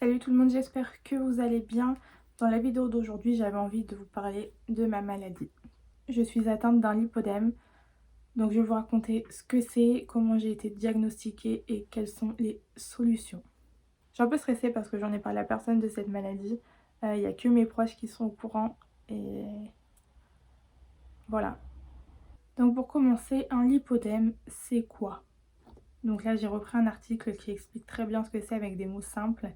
Salut tout le monde, j'espère que vous allez bien. Dans la vidéo d'aujourd'hui, j'avais envie de vous parler de ma maladie. Je suis atteinte d'un lipodème, donc je vais vous raconter ce que c'est, comment j'ai été diagnostiquée et quelles sont les solutions. Je suis un peu stressée parce que j'en ai parlé à personne de cette maladie. Il n'y a que mes proches qui sont au courant et voilà. Donc pour commencer, un lipodème, c'est quoi? Donc là, j'ai repris un article qui explique très bien ce que c'est avec des mots simples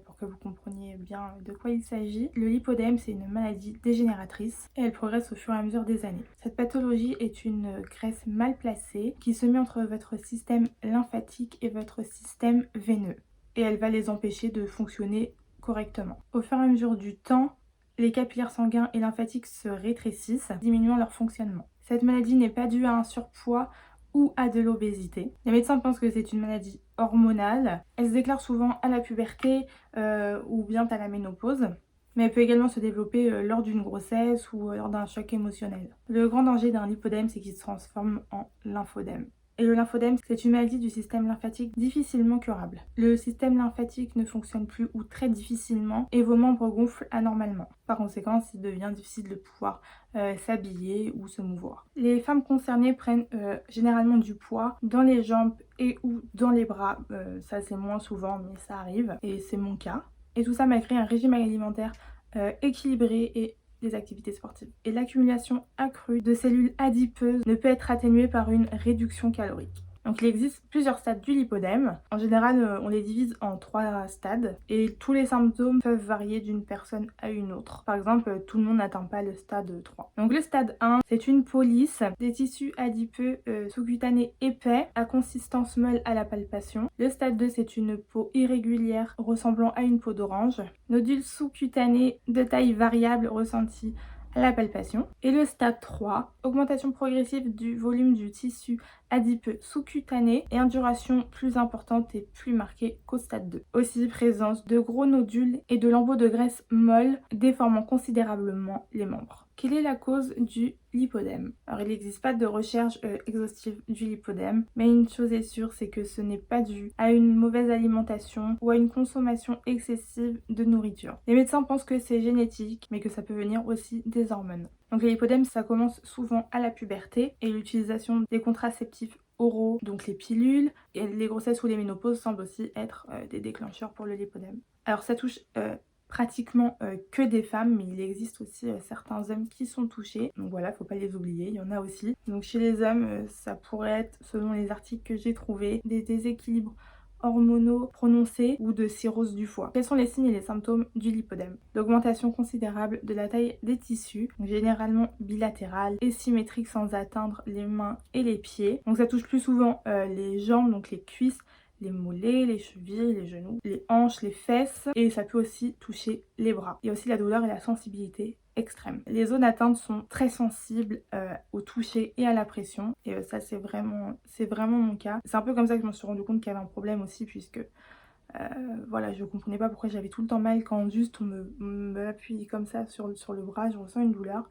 pour que vous compreniez bien de quoi il s'agit. Le lipodème, c'est une maladie dégénératrice et elle progresse au fur et à mesure des années. Cette pathologie est une graisse mal placée qui se met entre votre système lymphatique et votre système veineux et elle va les empêcher de fonctionner correctement. Au fur et à mesure du temps, les capillaires sanguins et lymphatiques se rétrécissent, diminuant leur fonctionnement. Cette maladie n'est pas due à un surpoids ou à de l'obésité. Les médecins pensent que c'est une maladie hormonale. Elle se déclare souvent à la puberté ou bien à la ménopause. Mais elle peut également se développer lors d'une grossesse ou lors d'un choc émotionnel. Le grand danger d'un lipodème, c'est qu'il se transforme en lymphodème. Et le lymphodème, c'est une maladie du système lymphatique difficilement curable. Le système lymphatique ne fonctionne plus ou très difficilement et vos membres gonflent anormalement. Par conséquent, il devient difficile de pouvoir s'habiller ou se mouvoir. Les femmes concernées prennent généralement du poids dans les jambes et ou dans les bras. Ça c'est moins souvent mais ça arrive et c'est mon cas. Et tout ça malgré un régime alimentaire équilibré et des activités sportives. Et l'accumulation accrue de cellules adipeuses ne peut être atténuée par une réduction calorique. Donc il existe plusieurs stades du lipodème. En général, on les divise en 3 stades et tous les symptômes peuvent varier d'une personne à une autre. Par exemple, tout le monde n'atteint pas le stade 3. Donc le stade 1, c'est une police des tissus adipeux sous-cutanés épais à consistance molle à la palpation. Le stade 2, c'est une peau irrégulière ressemblant à une peau d'orange. Nodules sous-cutanés de taille variable ressentis à la palpation. Et le stade 3, augmentation progressive du volume du tissu adipeux sous-cutané et induration plus importante et plus marquée qu'au stade 2. Aussi présence de gros nodules et de lambeaux de graisse molle déformant considérablement les membres. Quelle est la cause du lipodème? Alors il n'existe pas de recherche exhaustive du lipodème, mais une chose est sûre, c'est que ce n'est pas dû à une mauvaise alimentation ou à une consommation excessive de nourriture. Les médecins pensent que c'est génétique, mais que ça peut venir aussi des hormones. Donc les lipodèmes, ça commence souvent à la puberté et l'utilisation des contraceptifs oraux, donc les pilules, et les grossesses ou les ménopauses semblent aussi être des déclencheurs pour le lipodème. Alors ça touche pratiquement que des femmes, mais il existe aussi certains hommes qui sont touchés. Donc voilà, faut pas les oublier, il y en a aussi. Donc chez les hommes, ça pourrait être, selon les articles que j'ai trouvés, des déséquilibres hormonaux prononcés ou de cirrhose du foie. Quels sont les signes et les symptômes du lipodème? L'augmentation considérable de la taille des tissus, généralement bilatérale et symétrique sans atteindre les mains et les pieds. Donc ça touche plus souvent les jambes, donc les cuisses, les mollets, les chevilles, les genoux, les hanches, les fesses et ça peut aussi toucher les bras. Il y a aussi la douleur et la sensibilité extrême. Les zones atteintes sont très sensibles au toucher et à la pression et ça c'est vraiment mon cas. C'est un peu comme ça que je me suis rendu compte qu'il y avait un problème aussi puisque voilà, je comprenais pas pourquoi j'avais tout le temps mal quand juste on me appuie comme ça sur le bras, je ressens une douleur.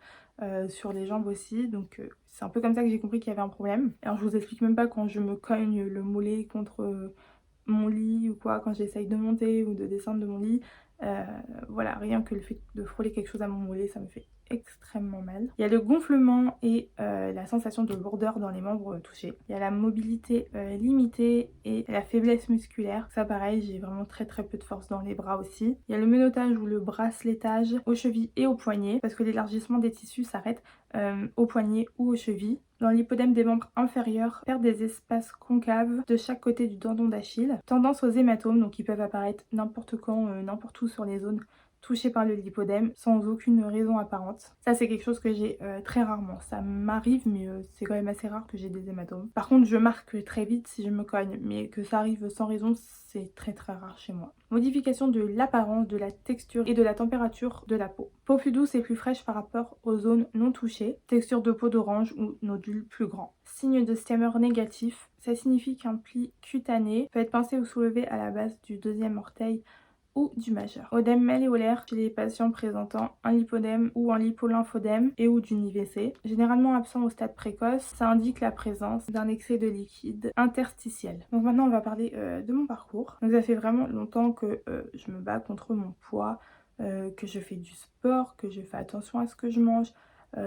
Sur les jambes aussi, donc c'est un peu comme ça que j'ai compris qu'il y avait un problème. Alors je vous explique même pas quand je me cogne le mollet contre mon lit ou quoi, quand j'essaye de monter ou de descendre de mon lit. Voilà, rien que le fait de frôler quelque chose à mon mollet, ça me fait extrêmement mal. Il y a le gonflement et la sensation de lourdeur dans les membres touchés. Il y a la mobilité limitée et la faiblesse musculaire. Ça pareil, j'ai vraiment très peu de force dans les bras aussi. Il y a le menottage ou le brasselettage aux chevilles et aux poignets parce que l'élargissement des tissus s'arrête aux poignets ou aux chevilles. Dans l'hypodème des membres inférieurs, perd des espaces concaves de chaque côté du tendon d'Achille. Tendance aux hématomes, donc ils peuvent apparaître n'importe quand, n'importe où sur les zones touchées par le lipodème sans aucune raison apparente. Ça c'est quelque chose que j'ai très rarement. Ça m'arrive mais c'est quand même assez rare que j'ai des hématomes. Par contre je marque très vite si je me cogne, mais que ça arrive sans raison c'est très rare chez moi. Modification de l'apparence, de la texture et de la température de la peau. Peau plus douce et plus fraîche par rapport aux zones non touchées. Texture de peau d'orange ou nodules plus grands. Signe de Stammer négatif. Ça signifie qu'un pli cutané peut être pincé ou soulevé à la base du deuxième orteil ou du majeur. Œdème malléolaire chez les patients présentant un lipodème ou un lipolymphodème et ou d'une IVC. Généralement absent au stade précoce, ça indique la présence d'un excès de liquide interstitiel. Donc maintenant on va parler de mon parcours. Donc ça fait vraiment longtemps que je me bats contre mon poids, que je fais du sport, que je fais attention à ce que je mange.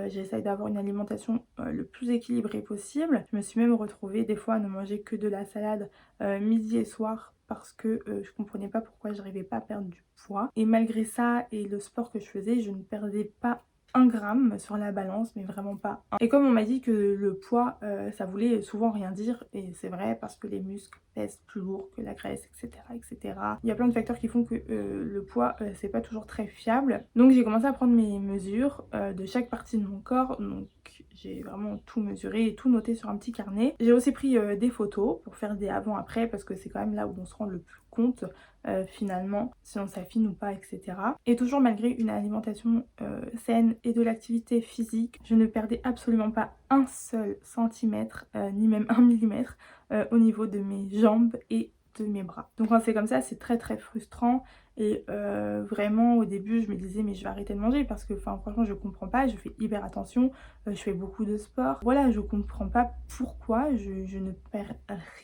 J'essaye d'avoir une alimentation le plus équilibrée possible. Je me suis même retrouvée des fois à ne manger que de la salade midi et soir parce que je comprenais pas pourquoi j'arrivais pas à perdre du poids. Et malgré ça et le sport que je faisais, je ne perdais pas 1 gramme sur la balance, mais vraiment pas un. Et comme on m'a dit que le poids, ça voulait souvent rien dire, et c'est vrai parce que les muscles pèsent plus lourd que la graisse, etc. etc. Il y a plein de facteurs qui font que le poids, c'est pas toujours très fiable. Donc j'ai commencé à prendre mes mesures de chaque partie de mon corps. Donc j'ai vraiment tout mesuré et tout noté sur un petit carnet. J'ai aussi pris des photos pour faire des avant-après parce que c'est quand même là où on se rend le plus compte finalement si on s'affine ou pas, etc. Et toujours malgré une alimentation saine et de l'activité physique, je ne perdais absolument pas un seul centimètre, ni même 1 millimètre au niveau de mes jambes et de mes bras. Donc quand c'est comme ça, c'est très très frustrant. Et vraiment au début je me disais mais je vais arrêter de manger parce que franchement je comprends pas, je fais hyper attention, je fais beaucoup de sport. Voilà, je comprends pas pourquoi je ne perds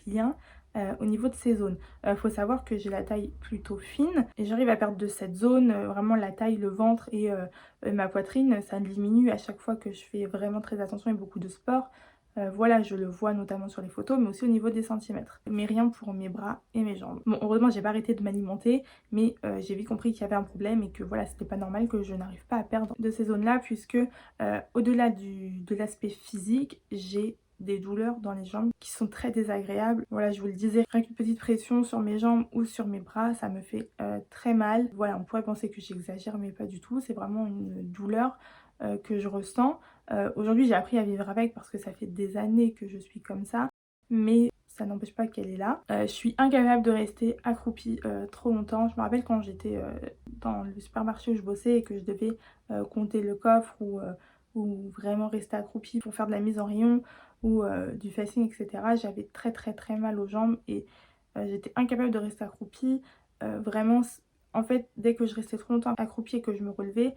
rien au niveau de ces zones. Faut savoir que j'ai la taille plutôt fine et j'arrive à perdre de cette zone, vraiment la taille, le ventre et ma poitrine, ça diminue à chaque fois que je fais vraiment très attention et beaucoup de sport. Voilà, je le vois notamment sur les photos, mais aussi au niveau des centimètres. Mais rien pour mes bras et mes jambes. Bon, heureusement, j'ai pas arrêté de m'alimenter, mais j'ai vite compris qu'il y avait un problème et que voilà, c'était pas normal que je n'arrive pas à perdre de ces zones-là, puisque au-delà de l'aspect physique, j'ai des douleurs dans les jambes qui sont très désagréables. Voilà, je vous le disais, rien qu'une petite pression sur mes jambes ou sur mes bras, ça me fait très mal. Voilà, on pourrait penser que j'exagère, mais pas du tout. C'est vraiment une douleur que je ressens. Aujourd'hui, j'ai appris à vivre avec parce que ça fait des années que je suis comme ça, mais ça n'empêche pas qu'elle est là. Je suis incapable de rester accroupie trop longtemps. Je me rappelle quand j'étais dans le supermarché où je bossais et que je devais compter le coffre ou vraiment rester accroupie pour faire de la mise en rayon ou du facing, etc. J'avais très très très mal aux jambes et j'étais incapable de rester accroupie. Vraiment, en fait, dès que je restais trop longtemps accroupie et que je me relevais,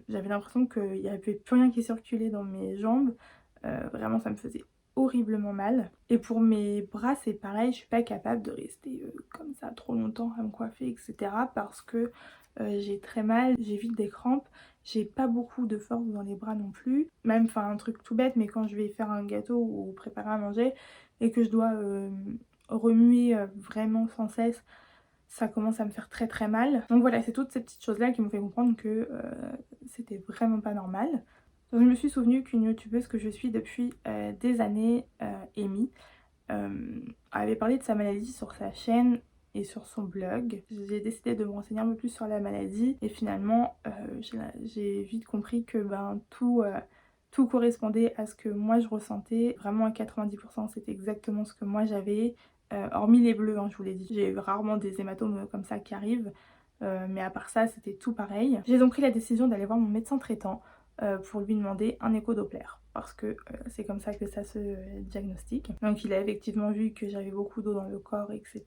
j'avais l'impression qu'il n'y avait plus rien qui circulait dans mes jambes. Vraiment, ça me faisait horriblement mal. Et pour mes bras, c'est pareil, je suis pas capable de rester comme ça trop longtemps à me coiffer, etc. Parce que j'ai très mal, j'ai vite des crampes, j'ai pas beaucoup de force dans les bras non plus. Même, enfin, un truc tout bête, mais quand je vais faire un gâteau ou préparer à manger et que je dois remuer vraiment sans cesse, ça commence à me faire très très mal. Donc voilà, c'est toutes ces petites choses là qui m'ont fait comprendre que c'était vraiment pas normal. Donc je me suis souvenue qu'une youtubeuse que je suis depuis des années, Amy, avait parlé de sa maladie sur sa chaîne et sur son blog. J'ai décidé de me renseigner un peu plus sur la maladie et finalement j'ai vite compris que tout correspondait à ce que moi je ressentais. Vraiment à 90% c'était exactement ce que moi j'avais. Hormis les bleus, hein, je vous l'ai dit. J'ai rarement des hématomes comme ça qui arrivent. Mais à part ça, c'était tout pareil. J'ai donc pris la décision d'aller voir mon médecin traitant pour lui demander un écho-doppler. Parce que c'est comme ça que ça se diagnostique. Donc il a effectivement vu que j'avais beaucoup d'eau dans le corps, etc.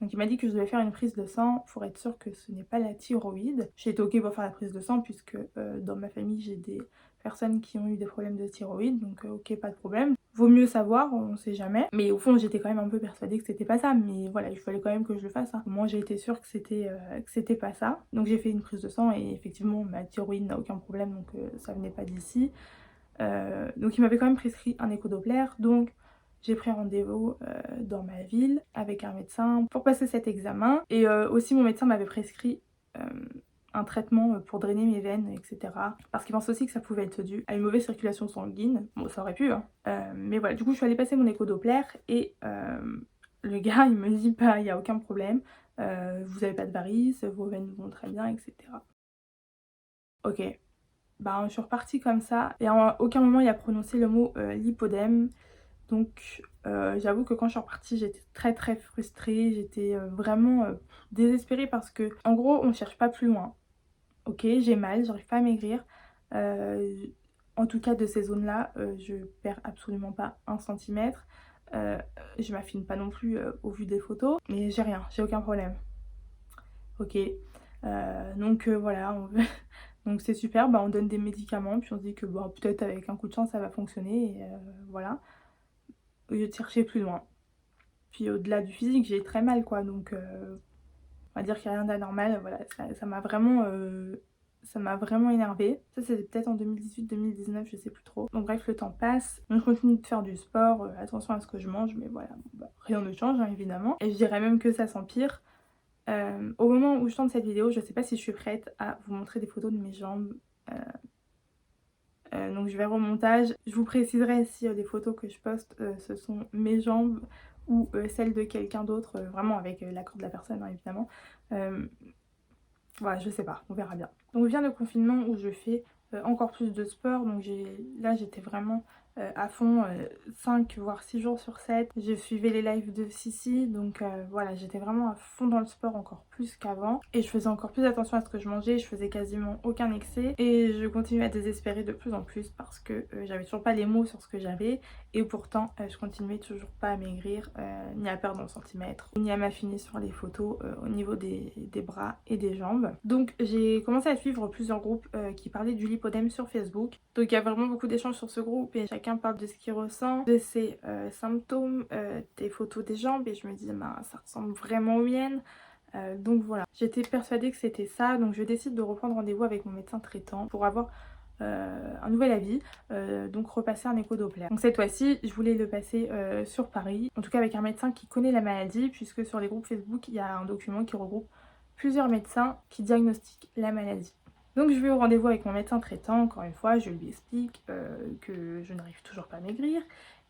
Donc il m'a dit que je devais faire une prise de sang pour être sûre que ce n'est pas la thyroïde. J'ai été ok pour faire la prise de sang puisque dans ma famille j'ai des personnes qui ont eu des problèmes de thyroïde. Donc ok, pas de problème. Vaut mieux savoir, on sait jamais. Mais au fond, j'étais quand même un peu persuadée que c'était pas ça. Mais voilà, il fallait quand même que je le fasse. Hein. Moi, j'ai été sûre que c'était pas ça. Donc j'ai fait une prise de sang et effectivement, ma thyroïde n'a aucun problème. Donc ça venait pas d'ici. Donc il m'avait quand même prescrit un écho-doppler. Donc j'ai pris rendez-vous dans ma ville avec un médecin pour passer cet examen. Et aussi mon médecin m'avait prescrit un traitement pour drainer mes veines, etc. Parce qu'il pense aussi que ça pouvait être dû à une mauvaise circulation sanguine. Bon, ça aurait pu, hein. Mais voilà, du coup, je suis allée passer mon écho-doppler et le gars, il me dit, bah, il n'y a aucun problème. Vous avez pas de varices, vos veines vont très bien, etc. Ok. Bah, je suis repartie comme ça et à aucun moment il a prononcé le mot lipodème. Donc j'avoue que quand je suis repartie, j'étais très très frustrée, j'étais vraiment désespérée parce que en gros on cherche pas plus loin. Ok, j'ai mal, j'arrive pas à maigrir. Euh, En tout cas de ces zones-là, je perds absolument pas 1 centimètre. Je m'affine pas non plus au vu des photos, mais j'ai rien, j'ai aucun problème. OK. Voilà, donc c'est super, bah, on donne des médicaments, puis on se dit que, bon, peut-être avec un coup de chance ça va fonctionner et voilà, au lieu de chercher plus loin. Puis au-delà du physique, j'ai très mal quoi, donc on va dire qu'il y a rien d'anormal, voilà, ça m'a vraiment énervée. Ça c'était peut-être en 2018-2019, je sais plus trop. Donc bref, le temps passe, je continue de faire du sport, attention à ce que je mange, mais voilà, bon, bah, rien ne change hein, évidemment. Et je dirais même que ça s'empire. Au moment où je tourne cette vidéo, je sais pas si je suis prête à vous montrer des photos de mes jambes. Euh, donc je vais au montage. Je vous préciserai si les photos que je poste, ce sont mes jambes ou celles de quelqu'un d'autre, vraiment avec l'accord de la personne hein, évidemment. Euh, voilà, je sais pas, on verra bien. Donc vient le confinement où je fais encore plus de sport. Donc là j'étais vraiment à fond, 5 voire 6 jours sur 7. Je suivais les lives de Sissi, donc voilà, j'étais vraiment à fond dans le sport encore plus qu'avant. Et je faisais encore plus attention à ce que je mangeais, je faisais quasiment aucun excès. Et je continuais à désespérer de plus en plus parce que j'avais toujours pas les mots sur ce que j'avais. Et pourtant, je continuais toujours pas à maigrir, ni à perdre en centimètres, ni à m'affiner sur les photos au niveau des bras et des jambes. Donc j'ai commencé à suivre plusieurs groupes qui parlaient du lipodème sur Facebook. Donc il y a vraiment beaucoup d'échanges sur ce groupe et chacun parle de ce qu'il ressent, de ses symptômes, des photos des jambes et je me dis bah, ça ressemble vraiment aux miennes. Donc voilà, j'étais persuadée que c'était ça, donc je décide de reprendre rendez-vous avec mon médecin traitant pour avoir un nouvel avis, donc repasser un écho-doppler. Donc cette fois-ci, je voulais le passer sur Paris, en tout cas avec un médecin qui connaît la maladie, puisque sur les groupes Facebook, il y a un document qui regroupe plusieurs médecins qui diagnostiquent la maladie. Donc je vais au rendez-vous avec mon médecin traitant, encore une fois, je lui explique que je n'arrive toujours pas à maigrir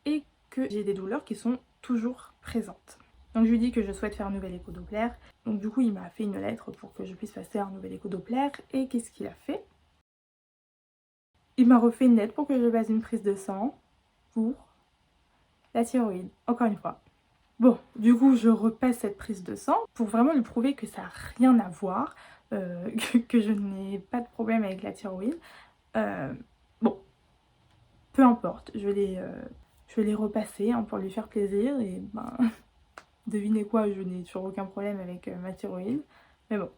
et que j'ai des douleurs qui sont toujours présentes. Donc je lui dis que je souhaite faire un nouvel écho-doppler. Donc du coup il m'a fait une lettre pour que je puisse passer un nouvel écho-doppler. Et qu'est-ce qu'il a fait? Il m'a refait une lettre pour que je fasse une prise de sang pour la thyroïde, encore une fois. Bon, du coup, je repasse cette prise de sang pour vraiment lui prouver que ça n'a rien à voir, que je n'ai pas de problème avec la thyroïde. Euh, bon, peu importe, je vais les repasser hein, pour lui faire plaisir et ben, devinez quoi, je n'ai toujours aucun problème avec ma thyroïde. Mais bon,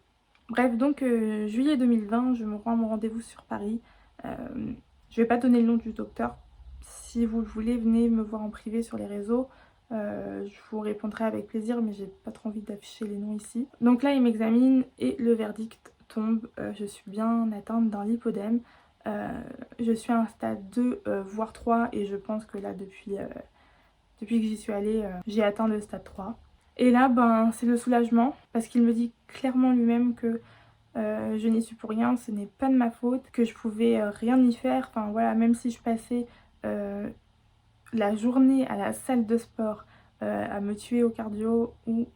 bref, donc juillet 2020, je me rends à mon rendez-vous sur Paris. Je vais pas donner le nom du docteur. Si vous le voulez, venez me voir en privé sur les réseaux. Je vous répondrai avec plaisir, mais j'ai pas trop envie d'afficher les noms ici. Donc là, il m'examine et le verdict tombe. Je suis bien atteinte d'un lipodème. Je suis à un stade 2, voire 3, et je pense que là, depuis que j'y suis allée, j'ai atteint le stade 3. Et là, ben, c'est le soulagement, parce qu'il me dit clairement lui-même que je n'y suis pour rien, ce n'est pas de ma faute, que je pouvais rien y faire. Enfin voilà, même si je passais la journée à la salle de sport à me tuer au cardio ou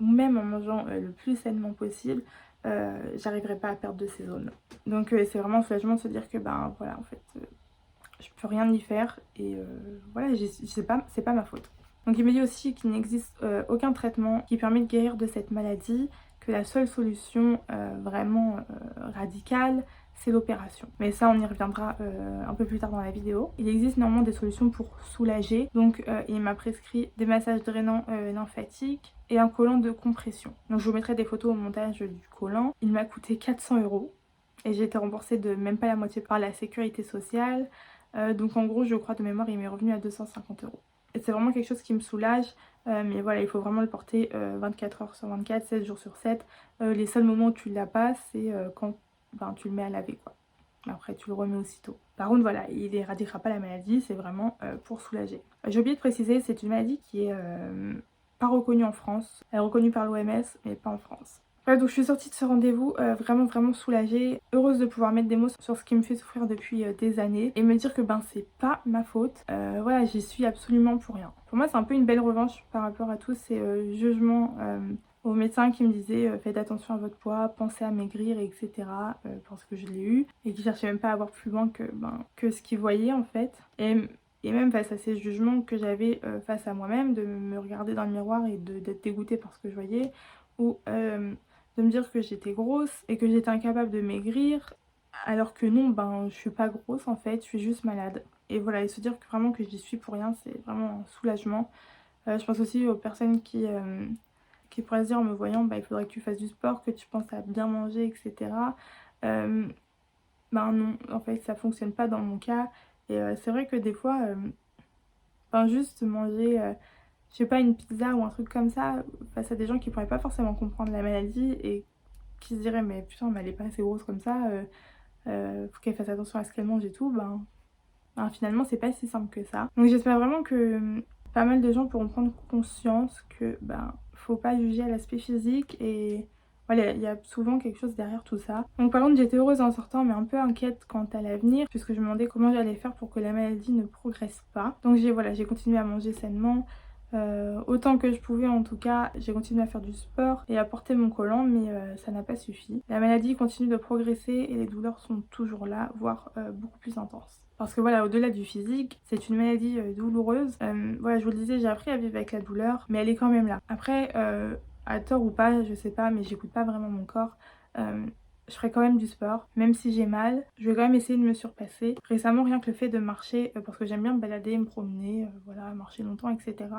même en mangeant le plus sainement possible, j'arriverai pas à perdre de ces zones. Donc c'est vraiment un soulagement de se dire que ben voilà en fait je peux rien y faire et voilà c'est pas ma faute. Donc il me dit aussi qu'il n'existe aucun traitement qui permet de guérir de cette maladie, que la seule solution vraiment radicale, c'est l'opération. Mais ça on y reviendra un peu plus tard dans la vidéo. Il existe néanmoins des solutions pour soulager, donc il m'a prescrit des massages drainants lymphatiques et un collant de compression. Donc je vous mettrai des photos au montage du collant. Il m'a coûté 400 € et j'ai été remboursée de même pas la moitié par la sécurité sociale. Donc en gros je crois de mémoire il m'est revenu à 250 €. Et c'est vraiment quelque chose qui me soulage, mais voilà il faut vraiment le porter 24 heures sur 24, 7 jours sur 7. Les seuls moments où tu l'as pas c'est quand ben, tu le mets à laver quoi. Après tu le remets aussitôt. Par contre voilà, il éradiquera pas la maladie, c'est vraiment pour soulager. J'ai oublié de préciser, c'est une maladie qui est pas reconnue en France. Elle est reconnue par l'OMS mais pas en France. Voilà, donc je suis sortie de ce rendez-vous vraiment soulagée, heureuse de pouvoir mettre des mots sur ce qui me fait souffrir depuis des années et me dire que ben c'est pas ma faute. Voilà, j'y suis absolument pour rien. Pour moi c'est un peu une belle revanche par rapport à tous ces jugements aux médecins qui me disaient faites attention à votre poids, pensez à maigrir, etc. Parce que je l'ai eu et qui cherchaient même pas à voir plus loin que ce qu'ils voyaient en fait. Et même face à ces jugements que j'avais face à moi-même, de me regarder dans le miroir et d'être dégoûtée par ce que je voyais, ou de me dire que j'étais grosse et que j'étais incapable de maigrir, alors que non, ben je suis pas grosse en fait, je suis juste malade. Et voilà, et se dire que vraiment que j'y suis pour rien, c'est vraiment un soulagement. Je pense aussi aux personnes qui pourraient se dire en me voyant il faudrait que tu fasses du sport, que tu penses à bien manger, etc. Ben non, en fait ça fonctionne pas dans mon cas. Et c'est vrai que des fois, juste manger, je sais pas, une pizza ou un truc comme ça, face à des gens qui pourraient pas forcément comprendre la maladie et qui se diraient mais putain mais elle est pas assez grosse comme ça, faut qu'elle fasse attention à ce qu'elle mange et tout, finalement c'est pas si simple que ça. Donc j'espère vraiment que pas mal de gens pourront prendre conscience que faut pas juger à l'aspect physique et voilà, il y a souvent quelque chose derrière tout ça. Donc par contre j'étais heureuse en sortant mais un peu inquiète quant à l'avenir puisque je me demandais comment j'allais faire pour que la maladie ne progresse pas. Donc j'ai continué à manger sainement. Autant que je pouvais en tout cas, j'ai continué à faire du sport et à porter mon collant mais ça n'a pas suffi. La maladie continue de progresser et les douleurs sont toujours là, voire beaucoup plus intenses. Parce que voilà, au-delà du physique, c'est une maladie douloureuse. Voilà, je vous le disais, j'ai appris à vivre avec la douleur, mais elle est quand même là. Après, à tort ou pas, je sais pas, mais j'écoute pas vraiment mon corps. Je ferai quand même du sport, même si j'ai mal, je vais quand même essayer de me surpasser. Récemment, rien que le fait de marcher, parce que j'aime bien me balader, me promener, voilà, marcher longtemps, etc.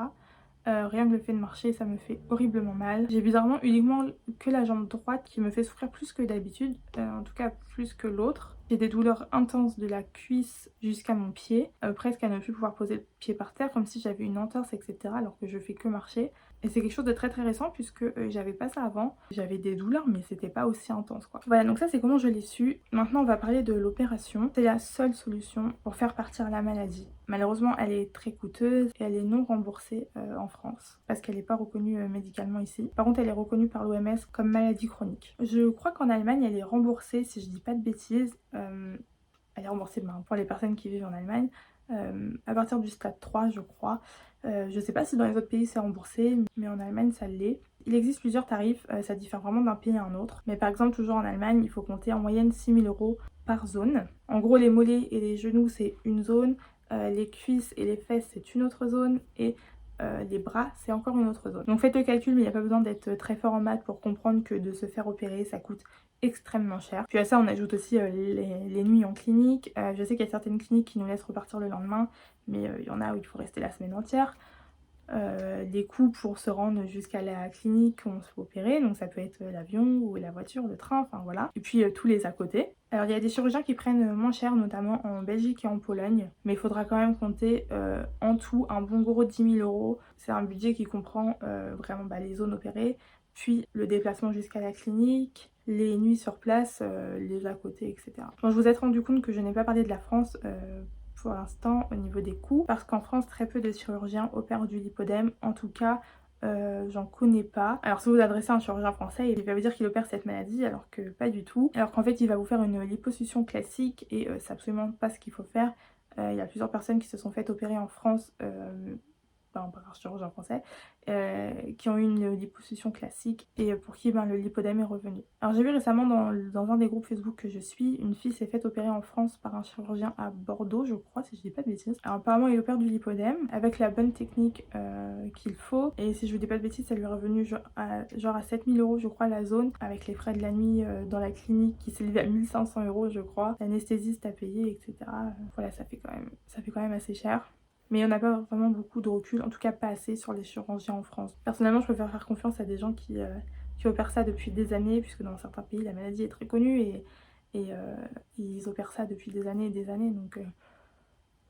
Rien que le fait de marcher, ça me fait horriblement mal. J'ai bizarrement uniquement que la jambe droite qui me fait souffrir plus que d'habitude, en tout cas plus que l'autre. J'ai des douleurs intenses de la cuisse jusqu'à mon pied, presque à ne plus pouvoir poser le pied par terre, comme si j'avais une entorse, etc. alors que je fais que marcher. Et c'est quelque chose de très récent puisque j'avais pas ça avant. J'avais des douleurs mais c'était pas aussi intense quoi. Voilà, donc ça c'est comment je l'ai su. Maintenant on va parler de l'opération. C'est la seule solution pour faire partir la maladie. Malheureusement elle est très coûteuse et elle est non remboursée en France parce qu'elle n'est pas reconnue médicalement ici. Par contre elle est reconnue par l'OMS comme maladie chronique. Je crois qu'en Allemagne elle est remboursée si je dis pas de bêtises. Elle est remboursée pour les personnes qui vivent en Allemagne à partir du stade 3 je crois. Je sais pas si dans les autres pays c'est remboursé, mais en Allemagne ça l'est. Il existe plusieurs tarifs, ça diffère vraiment d'un pays à un autre. Mais par exemple, toujours en Allemagne, il faut compter en moyenne 6 000 € par zone. En gros, les mollets et les genoux, c'est une zone. Les cuisses et les fesses, c'est une autre zone. Et les bras, c'est encore une autre zone. Donc faites le calcul, mais il n'y a pas besoin d'être très fort en maths pour comprendre que de se faire opérer, ça coûte extrêmement cher. Puis à ça, on ajoute aussi les nuits en clinique. Je sais qu'il y a certaines cliniques qui nous laissent repartir le lendemain, mais il y en a où il faut rester la semaine entière. Les coûts pour se rendre jusqu'à la clinique où on se fait opérer, donc ça peut être l'avion ou la voiture, le train, enfin voilà. Et puis tous les à côté. Alors il y a des chirurgiens qui prennent moins cher, notamment en Belgique et en Pologne, mais il faudra quand même compter en tout un bon gros 10 000 €. C'est un budget qui comprend vraiment les zones opérées, puis le déplacement jusqu'à la clinique, les nuits sur place, les à côté, etc. Bon, je vous ai rendu compte que je n'ai pas parlé de la France pour l'instant au niveau des coûts, parce qu'en France très peu de chirurgiens opèrent du lipodème, en tout cas j'en connais pas. Alors si vous vous adressez à un chirurgien français, il va vous dire qu'il opère cette maladie alors que pas du tout, alors qu'en fait il va vous faire une liposuction classique et c'est absolument pas ce qu'il faut faire. Il y a plusieurs personnes qui se sont faites opérer en France par un chirurgien français, qui ont eu une liposuction classique et pour qui le lipodème est revenu. Alors j'ai vu récemment dans un des groupes Facebook que je suis, une fille s'est faite opérer en France par un chirurgien à Bordeaux, je crois, si je dis pas de bêtises. Alors apparemment il opère du lipodème avec la bonne technique qu'il faut, et si je vous dis pas de bêtises, ça lui est revenu genre à 7 000 € je crois la zone, avec les frais de la nuit dans la clinique qui s'élevait à 1 500 € je crois, l'anesthésiste à payer, etc. Voilà, ça fait quand même assez cher. Mais on n'a pas vraiment beaucoup de recul, en tout cas pas assez sur les chirurgiens en France. Personnellement, je préfère faire confiance à des gens qui opèrent ça depuis des années, puisque dans certains pays, la maladie est très connue et ils opèrent ça depuis des années et des années.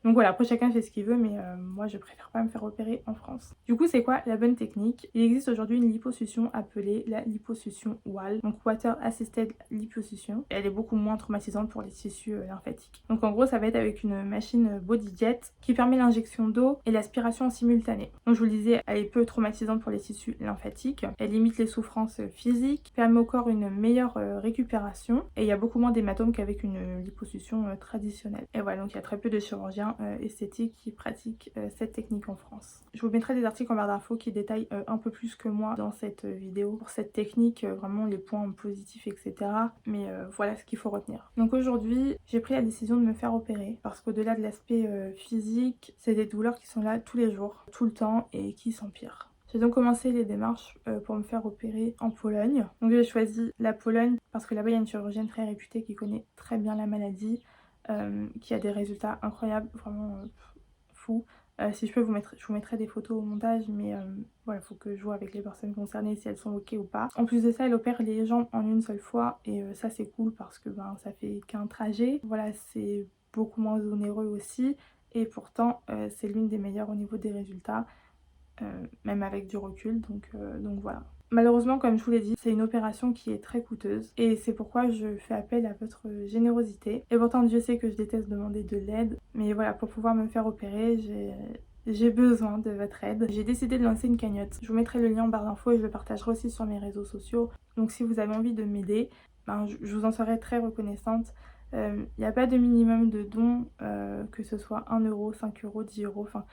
Donc voilà, après chacun fait ce qu'il veut, mais moi je préfère pas me faire opérer en France. Du coup, c'est quoi la bonne technique? Il existe aujourd'hui une liposuction appelée la liposuction WAL, donc Water Assisted Liposuction. Elle est beaucoup moins traumatisante pour les tissus lymphatiques. Donc en gros, ça va être avec une machine BodyJet qui permet l'injection d'eau et l'aspiration en simultané. Donc je vous le disais, elle est peu traumatisante pour les tissus lymphatiques. Elle limite les souffrances physiques, permet au corps une meilleure récupération et il y a beaucoup moins d'hématomes qu'avec une liposuction traditionnelle. Et voilà, donc il y a très peu de chirurgiens esthétiques qui pratiquent cette technique en France. Je vous mettrai des articles en barre d'infos qui détaillent un peu plus que moi dans cette vidéo pour cette technique, vraiment les points positifs, etc. Mais voilà ce qu'il faut retenir. Donc aujourd'hui, j'ai pris la décision de me faire opérer parce qu'au-delà de l'aspect physique, c'est des douleurs qui sont là tous les jours, tout le temps et qui s'empirent. J'ai donc commencé les démarches pour me faire opérer en Pologne. Donc j'ai choisi la Pologne parce que là-bas il y a une chirurgienne très réputée qui connaît très bien la maladie, qui a des résultats incroyables, vraiment fous. Si je peux, je vous mettrai des photos au montage, mais voilà, il faut que je vois avec les personnes concernées si elles sont ok ou pas. En plus de ça, elle opère les jambes en une seule fois et ça c'est cool parce que ben, ça fait qu'un trajet. Voilà, c'est beaucoup moins onéreux aussi et pourtant c'est l'une des meilleures au niveau des résultats, même avec du recul, donc voilà. Malheureusement, comme je vous l'ai dit, c'est une opération qui est très coûteuse et c'est pourquoi je fais appel à votre générosité. Et pourtant, Dieu sait que je déteste demander de l'aide, mais voilà, pour pouvoir me faire opérer, j'ai besoin de votre aide. J'ai décidé de lancer une cagnotte. Je vous mettrai le lien en barre d'infos et je le partagerai aussi sur mes réseaux sociaux. Donc si vous avez envie de m'aider, ben, je vous en serai très reconnaissante. Il n'y a pas de minimum de dons, que ce soit 1 euro, 5 euros, 10 euros, enfin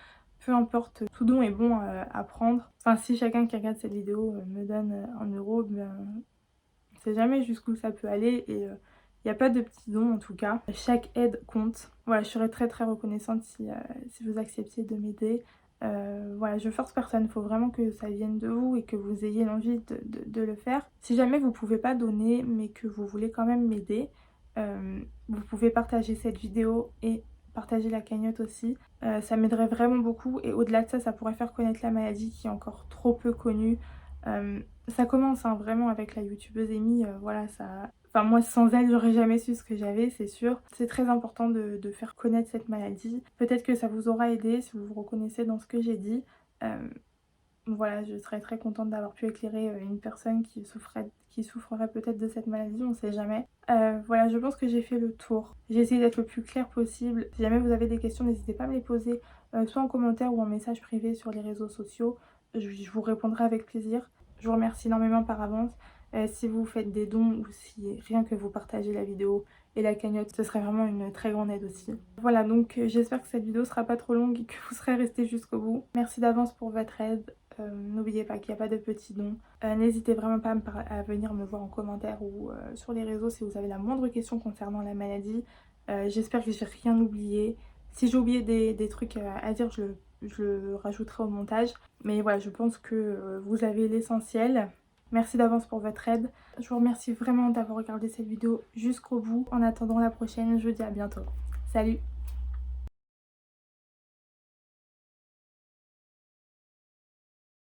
peu importe, tout don est bon à prendre. Enfin, si chacun qui regarde cette vidéo me donne 1 euro, ben, on sait jamais jusqu'où ça peut aller et il n'y a pas de petits dons en tout cas. Chaque aide compte. Voilà, je serais très reconnaissante si vous acceptiez de m'aider. Voilà, je force personne, il faut vraiment que ça vienne de vous et que vous ayez l'envie de le faire. Si jamais vous pouvez pas donner mais que vous voulez quand même m'aider, vous pouvez partager cette vidéo et partager la cagnotte aussi. Ça m'aiderait vraiment beaucoup et au-delà de ça, ça pourrait faire connaître la maladie qui est encore trop peu connue. Ça commence hein, vraiment avec la youtubeuse Amy, voilà ça... Enfin moi sans elle j'aurais jamais su ce que j'avais c'est sûr. C'est très important de faire connaître cette maladie. Peut-être que ça vous aura aidé si vous vous reconnaissez dans ce que j'ai dit. Voilà, je serais très contente d'avoir pu éclairer une personne qui souffrerait peut-être de cette maladie, on sait jamais. Voilà, je pense que j'ai fait le tour. J'ai essayé d'être le plus clair possible. Si jamais vous avez des questions, n'hésitez pas à me les poser, soit en commentaire ou en message privé sur les réseaux sociaux. Je vous répondrai avec plaisir. Je vous remercie énormément par avance. Si vous faites des dons ou si rien que vous partagez la vidéo et la cagnotte, ce serait vraiment une très grande aide aussi. Voilà, donc j'espère que cette vidéo sera pas trop longue et que vous serez restés jusqu'au bout. Merci d'avance pour votre aide. N'oubliez pas qu'il n'y a pas de petits dons. N'hésitez vraiment pas à venir me voir en commentaire ou sur les réseaux si vous avez la moindre question concernant la maladie. J'espère que j'ai rien oublié. Si j'ai oublié des trucs à dire, je le rajouterai au montage. Mais voilà, je pense que vous avez l'essentiel. Merci d'avance pour votre aide. Je vous remercie vraiment d'avoir regardé cette vidéo jusqu'au bout. En attendant la prochaine, je vous dis à bientôt. Salut!